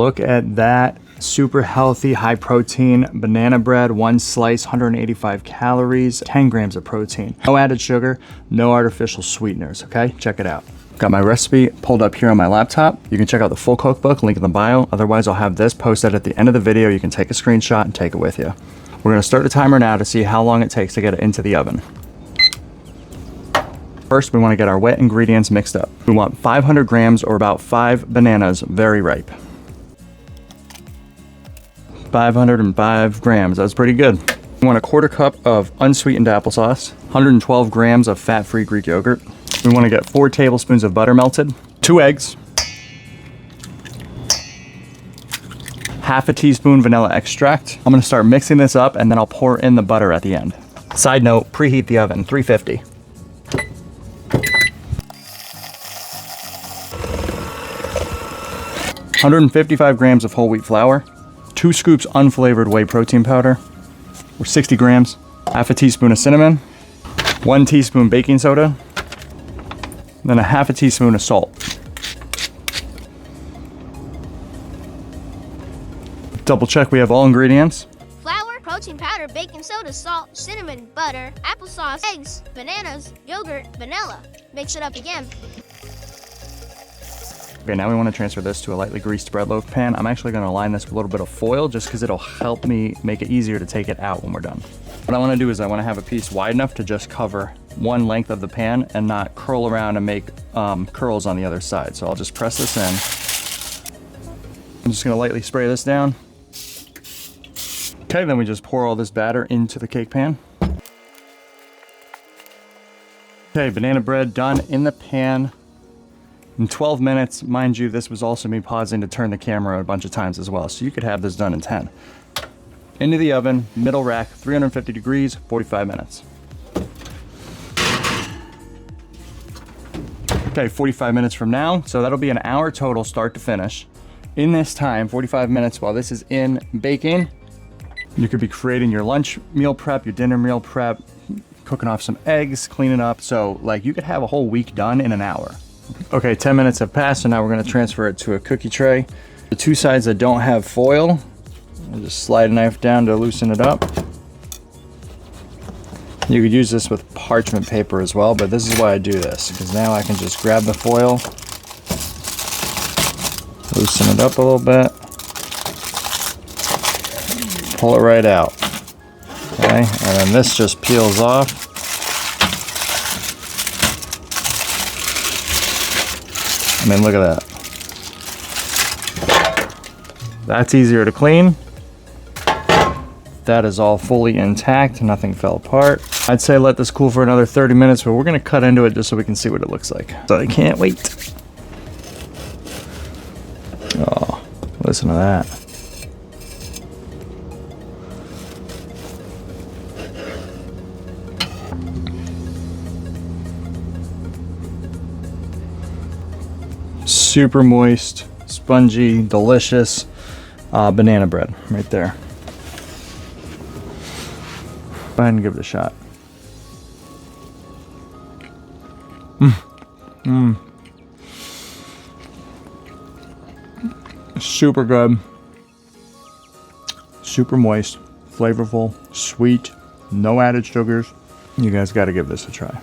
Look at that. Super healthy, high protein banana bread, 1 slice, 185 calories, 10 grams of protein. No added sugar, no artificial sweeteners, okay? Check it out. Got my recipe pulled up here on my laptop. You can check out the full cookbook, link in the bio. Otherwise, I'll have this posted at the end of the video. You can take a screenshot and take it with you. We're gonna start the timer now to see how long it takes to get it into the oven. First, we wanna get our wet ingredients mixed up. We want 500 grams or about 5 bananas, very ripe. 505 grams, that's pretty good. We want a 1/4 cup of unsweetened applesauce, 112 grams of fat-free Greek yogurt. We want to get 4 tablespoons of butter melted, 2 eggs, half a teaspoon vanilla extract. I'm going to start mixing this up and then I'll pour in the butter at the end. Side note, preheat the oven, 350. $155 grams of whole wheat flour, 2 scoops unflavored whey protein powder, or 60 grams, half a teaspoon of cinnamon, 1 teaspoon baking soda, then a half a teaspoon of salt. Double check we have all ingredients. Flour, protein powder, baking soda, salt, cinnamon, butter, applesauce, eggs, bananas, yogurt, vanilla. Mix it up again. Okay, now we want to transfer this to a lightly greased bread loaf pan. I'm actually going to line this with a little bit of foil just because it'll help me make it easier to take it out when we're done. What I want to do is I want to have a piece wide enough to just cover one length of the pan and not curl around and make curls on the other side. So I'll just press this in. I'm just going to lightly spray this down. Okay, then we just pour all this batter into the cake pan. Okay, banana bread done in the pan. In 12 minutes, mind you, this was also me pausing to turn the camera a bunch of times as well, so you could have this done in 10. Into the oven, middle rack, 350 degrees, 45 minutes. Okay, 45 minutes from now, so that'll be an hour total start to finish. In this time, 45 minutes while this is in baking, you could be creating your lunch meal prep, your dinner meal prep, cooking off some eggs, cleaning up, so like you could have a whole week done in an hour. Okay, 10 minutes have passed, so now we're going to transfer it to a cookie tray. The 2 sides that don't have foil, I'll just slide a knife down to loosen it up. You could use this with parchment paper as well, but this is why I do this, because now I can just grab the foil, loosen it up a little bit, pull it right out. Okay, and then this just peels off. I mean, look at that. That's easier to clean. That is all fully intact, nothing fell apart. I'd say let this cool for another 30 minutes, but we're gonna cut into it just so we can see what it looks like. So I can't wait. Oh, listen to that. Super moist, spongy, delicious banana bread right there. Go ahead and give it a shot. Super good. Super moist, flavorful, sweet, no added sugars. You guys got to give this a try.